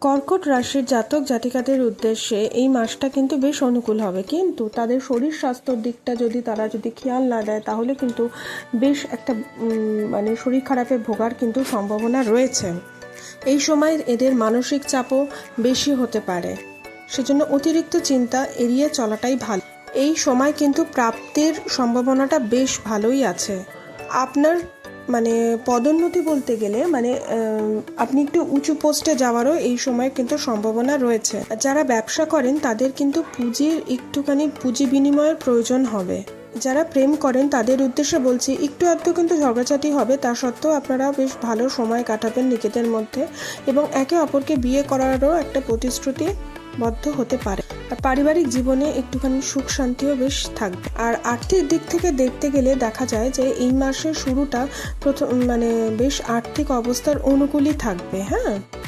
কর্কট রাশির জাতক জাতিকাদের উদ্দেশ্যে এই মাসটা কিন্তু বেশ অনুকূল হবে, কিন্তু তাদের শরীর স্বাস্থ্যর দিকটা তারা যদি খেয়াল না দেয় তাহলে কিন্তু বেশ একটা শরীর খারাপে ভোগার কিন্তু সম্ভাবনা রয়েছে। এই সময় এদের মানসিক চাপও বেশি হতে পারে, সেজন্য অতিরিক্ত চিন্তা এড়িয়ে চলাটাই ভালো। এই সময় কিন্তু প্রাপ্তির সম্ভাবনাটা বেশ ভালোই আছে। আপনার পদোন্নতি বলতে গেলে আপনি একটু উঁচু পোস্টে যাওয়ারও এই সময় কিন্তু সম্ভাবনা রয়েছে। যারা ব্যবসা করেন তাদের কিন্তু পুঁজি বিনিময়ের প্রয়োজন হবে। যারা প্রেম করেন তাদের উদ্দেশ্যে বলছি, একটু আধটু কিন্তু ঝগড়াঝাটি হবে, তা সত্ত্বেও আপনারা বেশ ভালো সময় কাটাবেন নিজেদের মধ্যে এবং একে অপরকে বিয়ে করারও একটা প্রতিশ্রুতিবদ্ধ হতে পারে। আর পারিবারিক জীবনে একটুখানি সুখ শান্তিও বেশ থাকবে। আর আর্থিক দিক থেকে দেখতে গেলে দেখা যায় যে এই মাসের শুরুটা বেশ আর্থিক অবস্থার অনুকূলই থাকবে। হ্যাঁ,